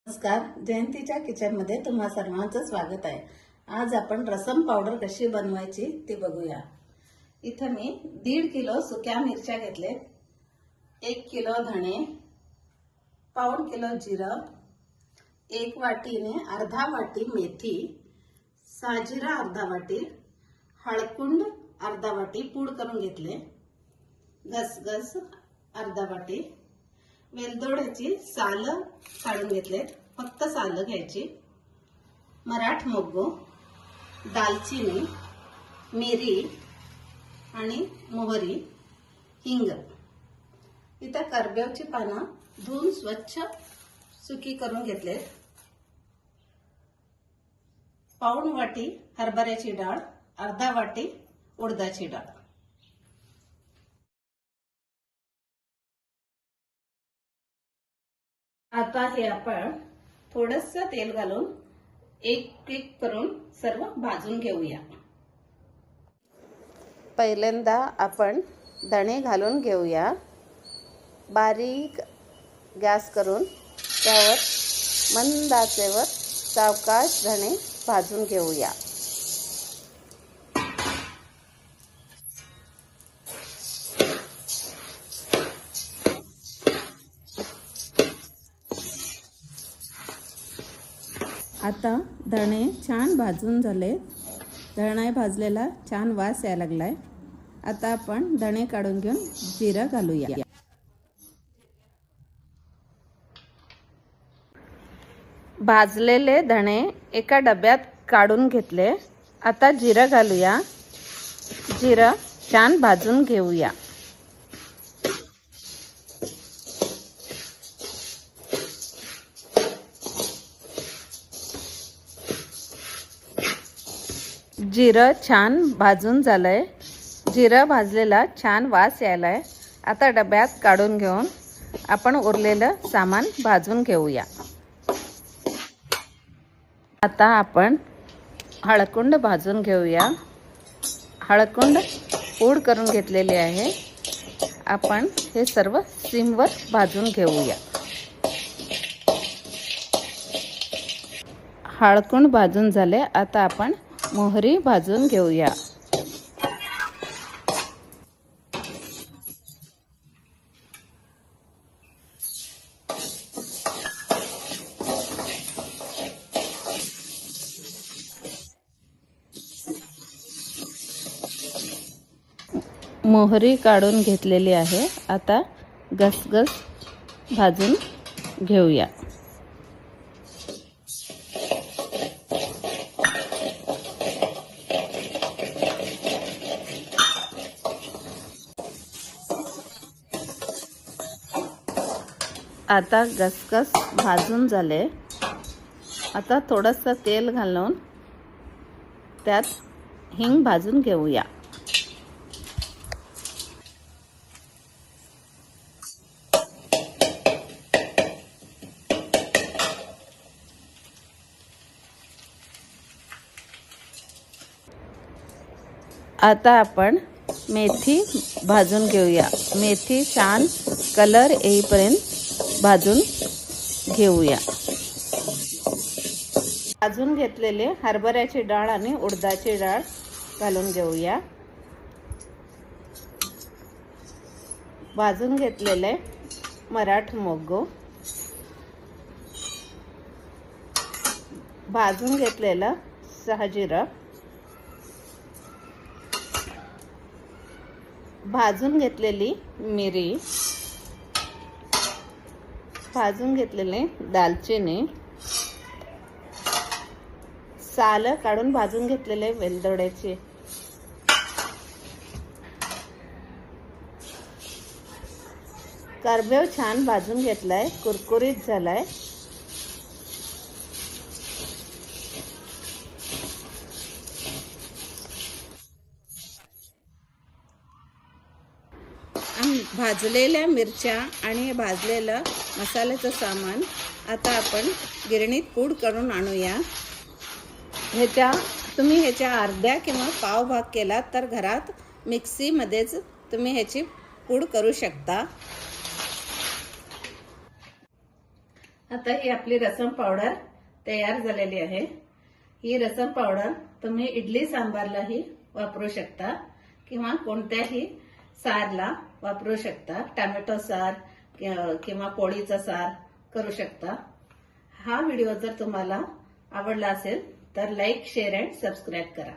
नमस्कार, जयंतीच्या किचनमध्ये तुम्हा सर्वांचं स्वागत आहे। आज आपण रसम पावडर कशी बनवायची ते बघूया। इथे मी 1.5 किलो सुक्या मिरच्या घेतले, 1 किलो धणे, पाऊण किलो जिरं, 1 वाटीने अर्धा वाटी मेथी, साजिरा अर्धा वाटी, हळकुंड अर्धा वाटी पूड करून घेतले, गसगस अर्धा वाटी, वेलदोड्याची सालं काढून घेतले, फक्त सालं घ्यायची, मराठ मोगो, दालचिनी, मिरी आणि मोहरी, हिंग। इथं करब्याची पानं धुवून स्वच्छ सुकी करून घेतले, पाऊण वाटी हरभऱ्याची डाळ, अर्धा वाटी उडदाची डाळ। आता हे आपण थोडंसं तेल घालून एक क्लिक करून सर्व भाजून घेऊया। पहिल्यांदा आपण धणे घालून घेऊया। बारीक गॅस करून त्यावर मंद आचेवर सावकाश धणे भाजून घेऊया। आता धणे छान भाजून झाले, धणे भाजलेला छान वास यायला लागलाय। आता आपण धणे काढून घेऊन जिरं घालूया। भाजलेले धणे एका डब्यात काढून घेतले। आता जिरं घालूया, जिरं छान भाजून घेऊया। जिरं छान भाजून झालंय, जिरं भाजलेला छान वास यायलाय। आता डब्यात काढून घेऊन आपण उरलेलं सामान भाजून घेऊया। आता आपण हळकुंड भाजून घेऊया। हळकुंड पूड करून घेतलेली आहे। आपण हे सर्व सिमवर भाजून घेऊया। हळकुंड भाजून झाले, आता आपण मोहरी भाजून घेऊया। मोहरी काढून घेतलेली आहे। आता गसगस भाजून घेऊया। आता गसगस भाजून झाले। आता थोडंसं तेल घालून त्यात हिंग भाजून घेऊया। आता आपण मेथी भाजून घेऊया। मेथी छान कलर येईपर्यंत भाजून घेऊया। भाजून घेतलेले हरभऱ्याची डाळ आणि उडदाची डाळ घालून घेऊया। भाजून घेतलेले मराठ मोगो, भाजून घेतलेलं साजिरा, भाजून घेतलेली मिरी, भाजून घेतलेले दालचिनी, सालं काढून भाजून घेतलेले वेलदोड्याचे, करबेव छान भाजून घेतलाय, कुरकुरीत झालाय। भाजलेल्या मिरच्या आणि भाजलेलं मसाल्याचं सामान आता आपण गिरणीत पूड करून आणूया। तुम्ही ह्याच्या अर्ध्या किंवा पाव भाग केला तर घरात मिक्सीमध्येच तुम्ही ह्याची पूड करू शकता। आता ही आपली रसम पावडर तयार झालेली आहे. ही रसम पावडर तुम्ही इडली सांबारलाही वापरू शकता किंवा कोणत्याही सारला वापरू शकता. टोमॅटो सार किंवा पोळीचा सार करू शकता. हा व्हिडिओ जर तुम्हाला आवडला असेल तर लाईक, शेअर अँड सबस्क्राईब करा.